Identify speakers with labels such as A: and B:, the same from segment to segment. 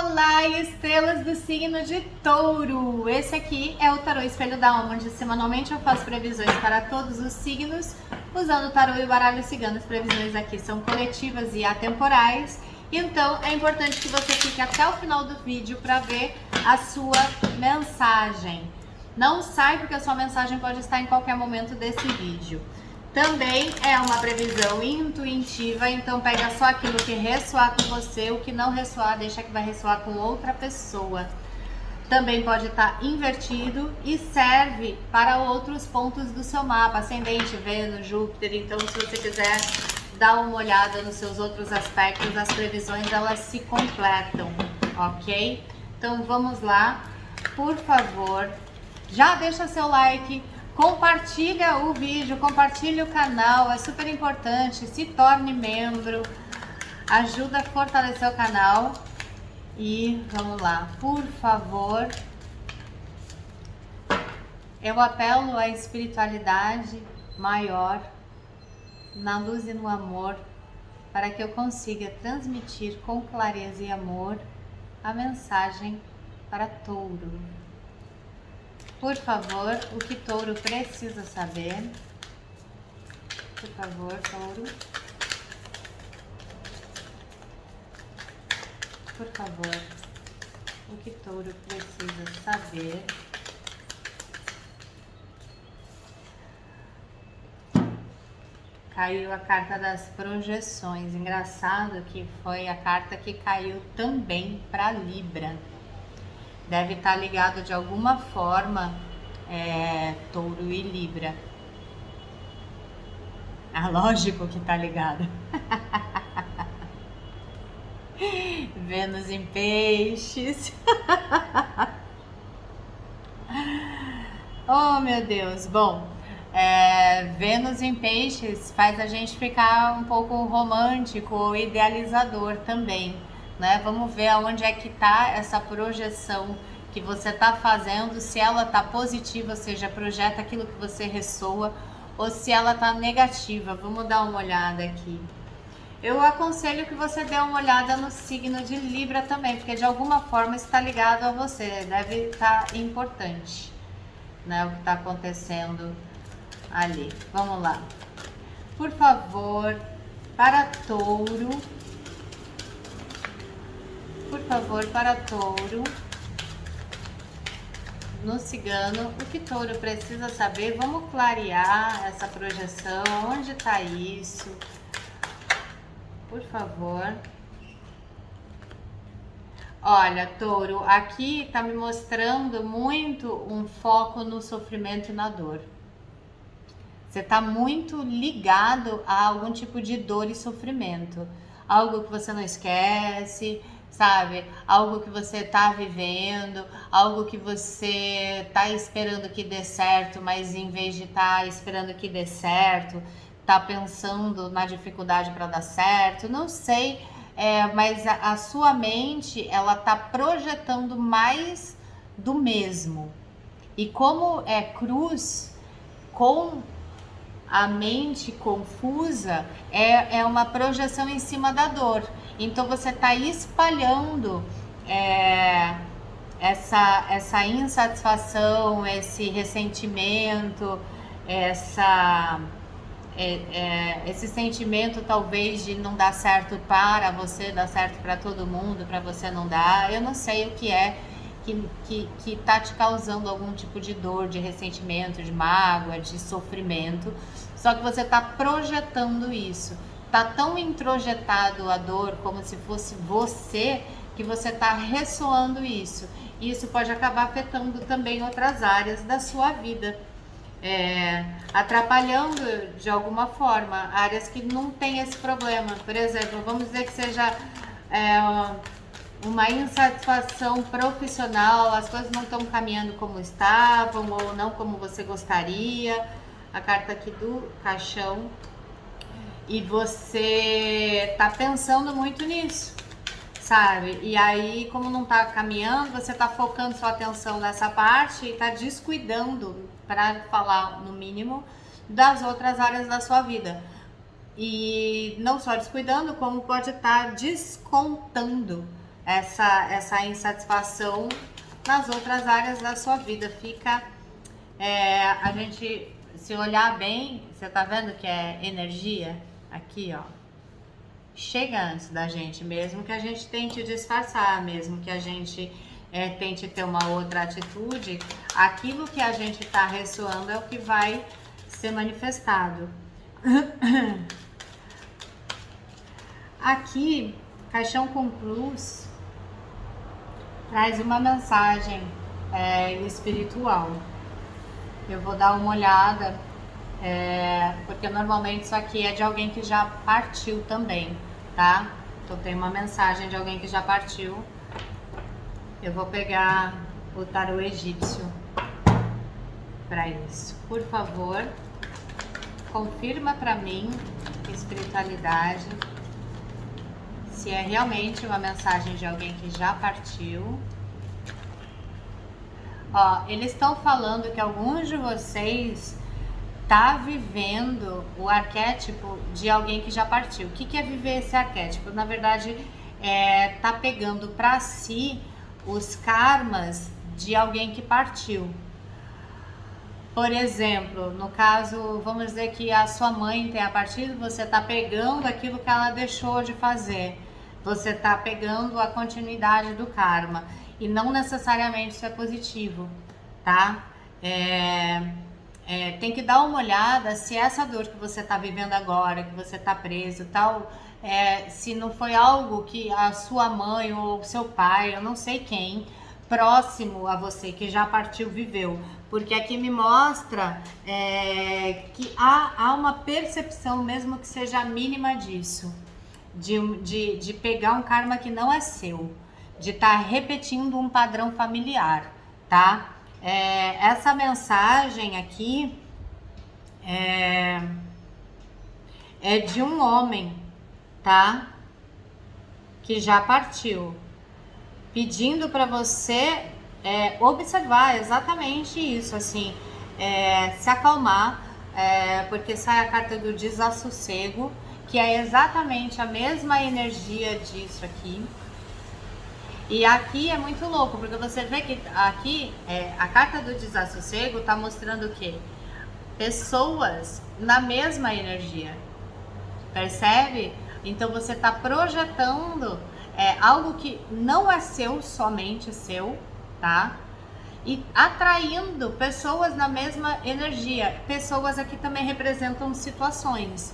A: Olá, estrelas do signo de Touro! Esse aqui é o Tarô Espelho da Alma, onde semanalmente eu faço previsões para todos os signos, usando o tarô e o baralho cigano. As previsões aqui são coletivas e atemporais, então é importante que você fique até o final do vídeo para ver a sua mensagem. Não sai, porque a sua mensagem pode estar em qualquer momento desse vídeo. Também é uma previsão intuitiva, então pega só aquilo que ressoar com você, o que não ressoar, deixa que vai ressoar com outra pessoa. Também pode estar invertido e serve para outros pontos do seu mapa, ascendente, Vênus, Júpiter. Então, se você quiser dar uma olhada nos seus outros aspectos, as previsões elas se completam, ok? Então vamos lá, por favor, já deixa seu like. Compartilha o vídeo, compartilha o canal, é super importante, se torne membro, ajuda a fortalecer o canal. E vamos lá, por favor, eu apelo à espiritualidade maior, na luz e no amor, para que eu consiga transmitir com clareza e amor a mensagem para Touro. Por favor, o que Touro precisa saber? Por favor, Touro. Por favor, o que Touro precisa saber? Caiu a carta das projeções. Engraçado que foi a carta que caiu também para Libra. Deve estar ligado de alguma forma, Touro e Libra. Ah, lógico que tá ligado. Vênus em Peixes. Oh, meu Deus. Bom, Vênus em Peixes faz a gente ficar um pouco romântico ou idealizador também, né? Vamos ver aonde é que tá essa projeção que você tá fazendo, se ela tá positiva, ou seja, projeta aquilo que você ressoa, ou se ela tá negativa. Vamos dar uma olhada aqui. Eu aconselho que você dê uma olhada no signo de Libra também, porque de alguma forma está ligado a você, deve estar importante, né, o que está acontecendo ali. Vamos lá. Por favor, para Touro. Por favor, para Touro. No cigano, o que Touro precisa saber? Vamos clarear essa projeção. Onde está isso? Por favor. Olha, Touro, aqui tá me mostrando muito um foco no sofrimento e na dor. Você tá muito ligado a algum tipo de dor e sofrimento. Algo que você não esquece, sabe? Algo que você tá vivendo, algo que você tá esperando que dê certo, mas em vez de tá esperando que dê certo, tá pensando na dificuldade para dar certo, não sei, mas a sua mente, ela tá projetando mais do mesmo. E como é cruz, com a mente confusa, é uma projeção em cima da dor. Então você está espalhando essa insatisfação, esse ressentimento, esse sentimento talvez de não dar certo para você, dar certo para todo mundo, para você não dar. Eu não sei o que é que tá te causando algum tipo de dor, de ressentimento, de mágoa, de sofrimento. Só que você tá projetando isso. Tá tão introjetado a dor como se fosse você, que você tá ressoando isso. E isso pode acabar afetando também outras áreas da sua vida. Atrapalhando de alguma forma áreas que não tem esse problema. Por exemplo, vamos dizer que seja uma insatisfação profissional, as coisas não estão caminhando como estavam ou não como você gostaria. A carta aqui do caixão. E você tá pensando muito nisso, sabe? E aí, como não tá caminhando, você tá focando sua atenção nessa parte e tá descuidando, para falar no mínimo, das outras áreas da sua vida. E não só descuidando, como pode estar descontando essa insatisfação nas outras áreas da sua vida. Fica, a gente, se olhar bem, você tá vendo que é energia aqui, ó, chega antes da gente, mesmo que a gente tente disfarçar, mesmo que a gente tente ter uma outra atitude, aquilo que a gente tá ressoando é o que vai ser manifestado. Aqui, caixão com cruz traz uma mensagem espiritual. Eu vou dar uma olhada, porque normalmente isso aqui é de alguém que já partiu também, tá? Então tem uma mensagem de alguém que já partiu. Eu vou pegar o tarô egípcio para isso. Por favor, confirma para mim, espiritualidade, se é realmente uma mensagem de alguém que já partiu. Ó, eles estão falando que alguns de vocês tá vivendo o arquétipo de alguém que já partiu. O que é viver esse arquétipo? Na verdade, tá pegando para si os karmas de alguém que partiu. Por exemplo, no caso, vamos dizer que a sua mãe tenha partido, você tá pegando aquilo que ela deixou de fazer. Você tá pegando a continuidade do karma. E não necessariamente isso é positivo, tá? Tem que dar uma olhada se essa dor que você tá vivendo agora, que você tá preso, tal, se não foi algo que a sua mãe ou o seu pai, eu não sei quem, próximo a você, que já partiu, viveu. Porque aqui me mostra que há uma percepção, mesmo que seja a mínima disso, de pegar um karma que não é seu, de estar repetindo um padrão familiar, tá? Essa mensagem aqui é de um homem, tá? Que já partiu, pedindo para você observar exatamente isso, assim, se acalmar, porque sai a carta do desassossego, que é exatamente a mesma energia disso aqui. E aqui é muito louco, porque você vê que aqui a carta do desassossego tá mostrando o quê? Pessoas na mesma energia, percebe? Então você tá projetando algo que não é seu, somente seu, tá? E atraindo pessoas na mesma energia. Pessoas aqui também representam situações,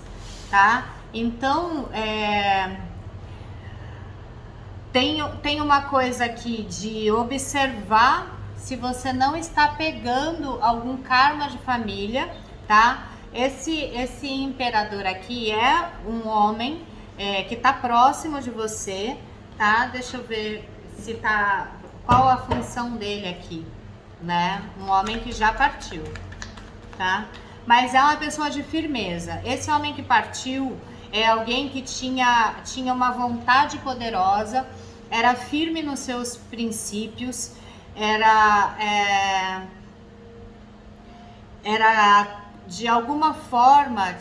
A: tá? Então, tem uma coisa aqui de observar se você não está pegando algum karma de família, tá? Esse imperador aqui é um homem que tá próximo de você, tá? Deixa eu ver se tá, qual a função dele aqui, né? Um homem que já partiu, tá? Mas é uma pessoa de firmeza. Esse homem que partiu é alguém que tinha uma vontade poderosa, era firme nos seus princípios, era de alguma forma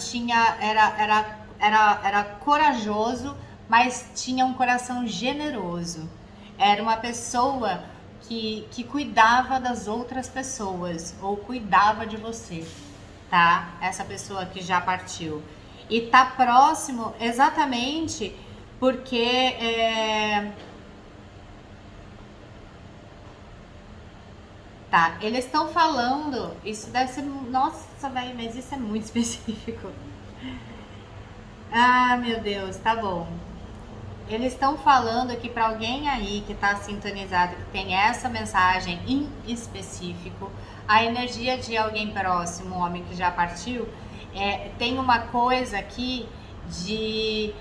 A: era corajoso, mas tinha um coração generoso. Era uma pessoa que cuidava das outras pessoas, ou cuidava de você, tá? Essa pessoa que já partiu. E tá próximo exatamente porque tá, eles estão falando, isso deve ser, nossa, velho, mas isso é muito específico. Ah, meu Deus, tá bom. Eles estão falando que para alguém aí que tá sintonizado, que tem essa mensagem em específico, a energia de alguém próximo, um homem que já partiu, tem uma coisa aqui de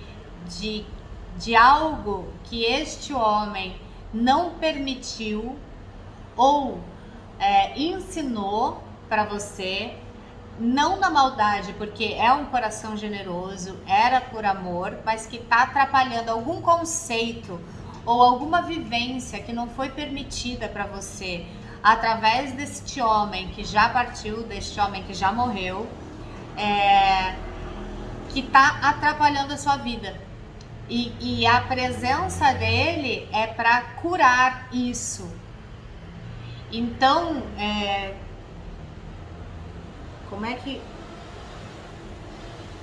A: algo que este homem não permitiu ou ensinou para você, não na maldade, porque é um coração generoso, era por amor, mas que tá atrapalhando algum conceito ou alguma vivência que não foi permitida para você através deste homem que já partiu, deste homem que já morreu, que tá atrapalhando a sua vida, E a presença dele é para curar isso. Então, como é que...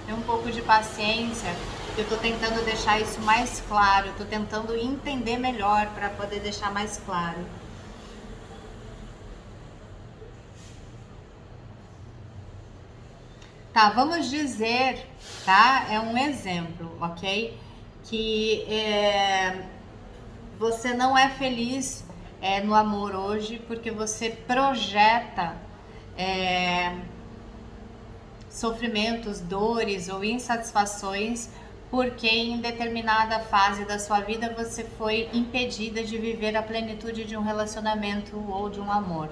A: Tem um pouco de paciência. Eu tô tentando deixar isso mais claro. Eu tô tentando entender melhor para poder deixar mais claro. Tá, vamos dizer, tá? É um exemplo, ok? Que você não é feliz no amor hoje porque você projeta sofrimentos, dores ou insatisfações porque em determinada fase da sua vida você foi impedida de viver a plenitude de um relacionamento ou de um amor.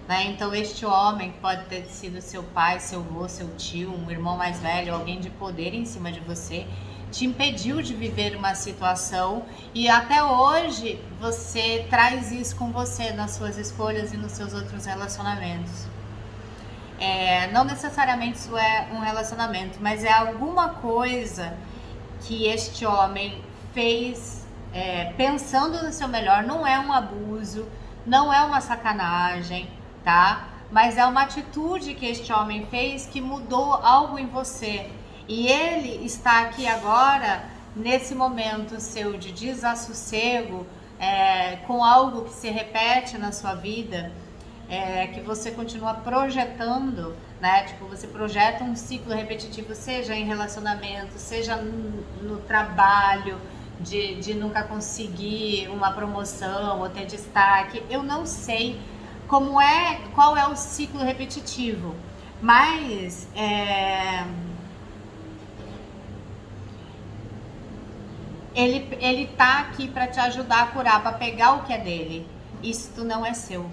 A: Né? Então este homem pode ter sido seu pai, seu avô, seu tio, um irmão mais velho, alguém de poder em cima de você, te impediu de viver uma situação e até hoje você traz isso com você nas suas escolhas e nos seus outros relacionamentos. Não necessariamente isso é um relacionamento, mas é alguma coisa que este homem fez pensando no seu melhor. Não é um abuso, não é uma sacanagem, tá? Mas é uma atitude que este homem fez que mudou algo em você. E ele está aqui agora, nesse momento seu de desassossego, com algo que se repete na sua vida, que você continua projetando, né? Tipo, você projeta um ciclo repetitivo, seja em relacionamento, seja no trabalho, de nunca conseguir uma promoção ou ter destaque. Eu não sei qual é o ciclo repetitivo, mas ele tá aqui para te ajudar a curar, para pegar o que é dele. Isto não é seu.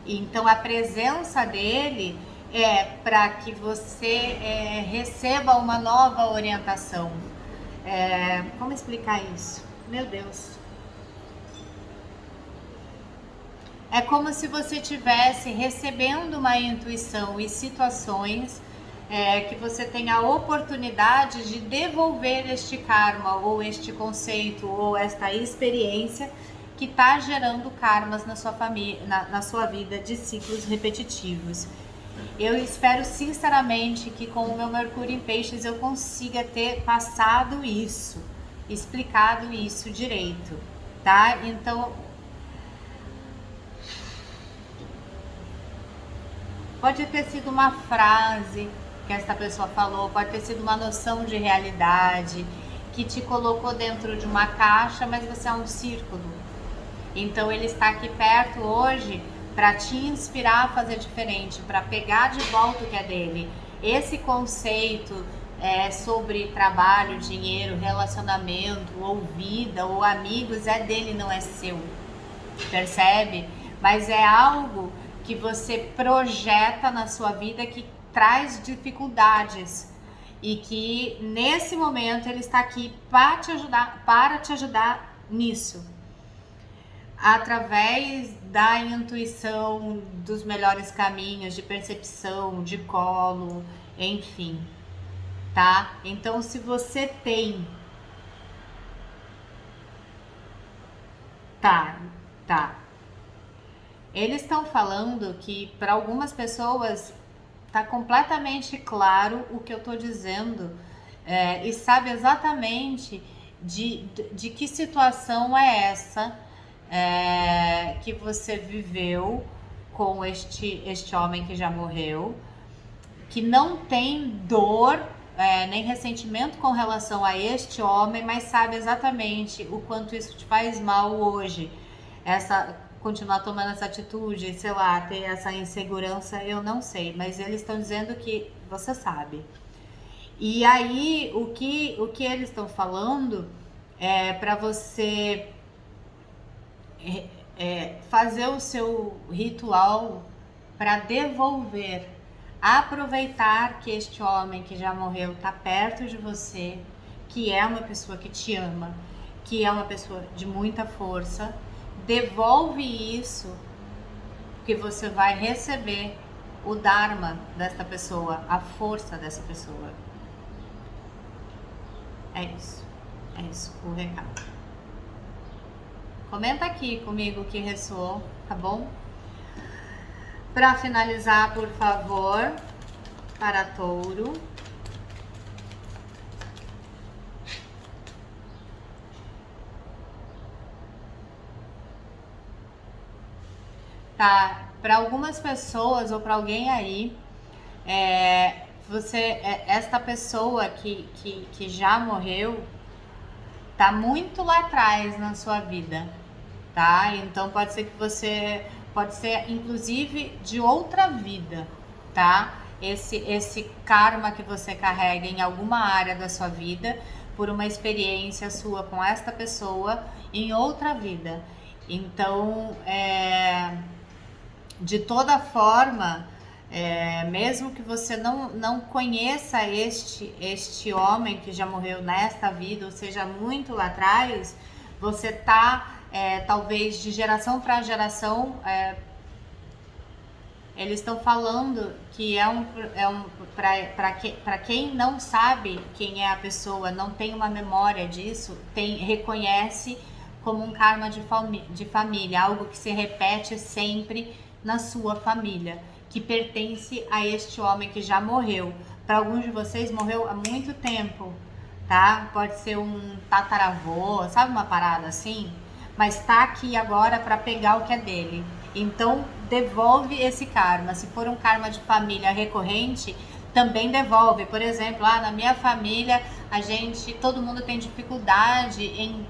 A: Então a presença dele é para que você receba uma nova orientação. Como explicar isso? Meu Deus. É como se você estivesse recebendo uma intuição e situações que você tem a oportunidade de devolver este karma, ou este conceito, ou esta experiência que está gerando karmas na sua família, na sua vida, de ciclos repetitivos. Eu espero sinceramente que com o meu Mercúrio em Peixes eu consiga ter passado isso, explicado isso direito, tá? Então, pode ter sido uma frase que esta pessoa falou, pode ter sido uma noção de realidade que te colocou dentro de uma caixa, mas você é um círculo. Então ele está aqui perto hoje para te inspirar a fazer diferente, para pegar de volta o que é dele. Esse conceito sobre trabalho, dinheiro, relacionamento, ou vida, ou amigos, é dele, não é seu. Percebe? Mas é algo que você projeta na sua vida que traz dificuldades e que nesse momento ele está aqui para te ajudar nisso, através da intuição, dos melhores caminhos, de percepção, de colo, enfim, tá? Então, se você tem... Tá. Eles estão falando que para algumas pessoas tá completamente claro o que eu tô dizendo e sabe exatamente de que situação é essa que você viveu com este homem que já morreu, que não tem dor nem ressentimento com relação a este homem, mas sabe exatamente o quanto isso te faz mal hoje. Continuar tomando essa atitude, sei lá, ter essa insegurança, eu não sei, mas eles estão dizendo que você sabe. E aí, o que eles estão falando é para você fazer o seu ritual para devolver, aproveitar que este homem que já morreu está perto de você, que é uma pessoa que te ama, que é uma pessoa de muita força. Devolve isso, que você vai receber o Dharma desta pessoa, a força dessa pessoa. É isso. É isso, o recado. Comenta aqui comigo o que ressoou, tá bom? Para finalizar, por favor, para touro. Tá, para algumas pessoas ou para alguém aí, esta pessoa que já morreu, tá muito lá atrás na sua vida, tá? Então pode ser que pode ser inclusive de outra vida, tá? Esse karma que você carrega em alguma área da sua vida por uma experiência sua com esta pessoa em outra vida. Então, de toda forma, mesmo que você não conheça este homem que já morreu nesta vida, ou seja, muito lá atrás, você tá, talvez de geração para geração, eles estão falando que para quem não sabe quem é a pessoa, não tem uma memória disso, reconhece como um karma de família, algo que se repete sempre na sua família, que pertence a este homem que já morreu. Para alguns de vocês morreu há muito tempo, tá? Pode ser um tataravô, sabe, uma parada assim? Mas tá aqui agora para pegar o que é dele. Então devolve esse karma. Se for um karma de família recorrente, também devolve. Por exemplo, na minha família, todo mundo tem dificuldade em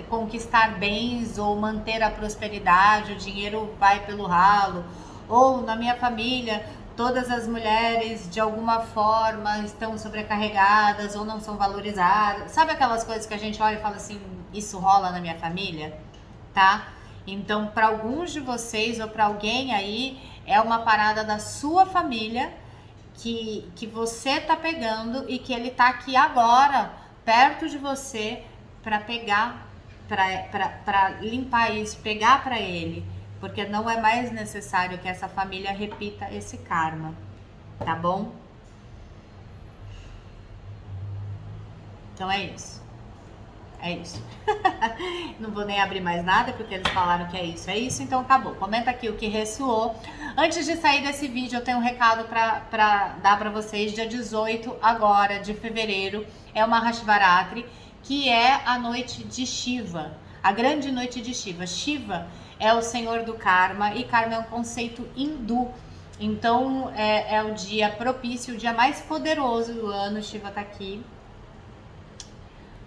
A: conquistar bens ou manter a prosperidade, o dinheiro vai pelo ralo. Ou na minha família, todas as mulheres de alguma forma estão sobrecarregadas ou não são valorizadas. Sabe aquelas coisas que a gente olha e fala assim, isso rola na minha família? Tá? Então, para alguns de vocês ou para alguém aí, é uma parada da sua família que você tá pegando e que ele tá aqui agora, perto de você, para pegar, para limpar isso, pegar para ele, porque não é mais necessário que essa família repita esse karma, tá bom? Então é isso. É isso. Não vou nem abrir mais nada, porque eles falaram que é isso, então acabou. Comenta aqui o que ressoou. Antes de sair desse vídeo, eu tenho um recado pra dar pra vocês. Dia 18 agora, de fevereiro, é uma Mahashivaratri, que é a noite de Shiva, a grande noite de Shiva. Shiva é o senhor do karma, e karma é um conceito hindu. Então, é o dia propício, o dia mais poderoso do ano. Shiva tá aqui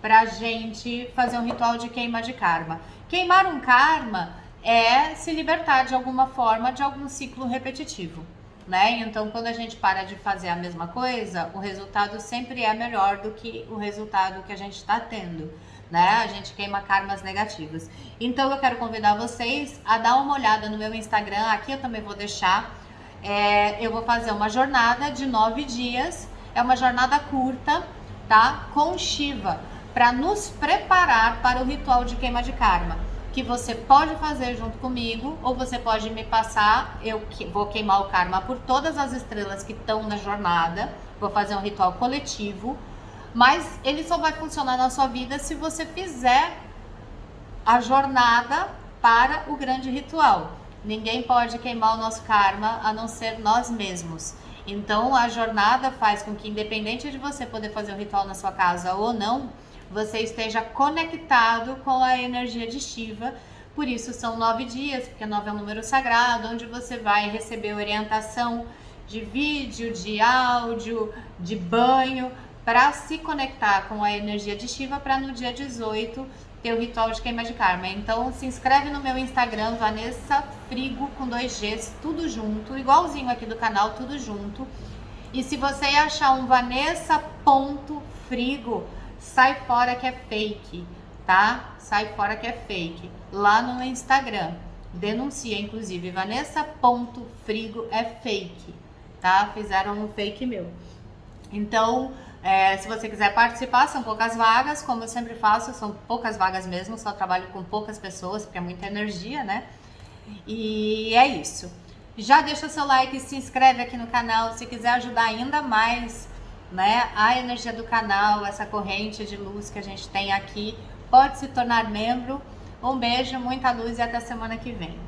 A: pra gente fazer um ritual de queima de karma. Queimar um karma é se libertar de alguma forma de algum ciclo repetitivo, né? Então, quando a gente para de fazer a mesma coisa, o resultado sempre é melhor do que o resultado que a gente está tendo, né? A gente queima karmas negativos. Então, eu quero convidar vocês a dar uma olhada no meu Instagram. Aqui eu também vou deixar. Eu vou fazer uma jornada de 9 dias. É uma jornada curta, tá? Com Shiva, para nos preparar para o ritual de queima de karma, que você pode fazer junto comigo, ou você pode me passar. Eu vou queimar o karma por todas as estrelas que estão na jornada, vou fazer um ritual coletivo, mas ele só vai funcionar na sua vida se você fizer a jornada para o grande ritual. Ninguém pode queimar o nosso karma a não ser nós mesmos. Então a jornada faz com que, independente de você poder fazer o ritual na sua casa ou não, você esteja conectado com a energia de Shiva. Por isso são 9 dias, porque 9 é um número sagrado, onde você vai receber orientação de vídeo, de áudio, de banho, para se conectar com a energia de Shiva, para no dia 18 ter o ritual de queima de karma. Então se inscreve no meu Instagram, Vanessa Frigo, com 2 Gs, tudo junto, igualzinho aqui do canal, tudo junto. E se você achar um Vanessa.frigo, sai fora que é fake, tá? Sai fora que é fake. Lá no Instagram, denuncia, inclusive, Vanessa.frigo é fake, tá? Fizeram um fake meu. Então, se você quiser participar, são poucas vagas, como eu sempre faço, são poucas vagas mesmo, só trabalho com poucas pessoas, porque é muita energia, né? E é isso. Já deixa seu like, se inscreve aqui no canal, se quiser ajudar ainda mais né, a energia do canal, essa corrente de luz que a gente tem aqui, pode se tornar membro. Um beijo, muita luz e até semana que vem.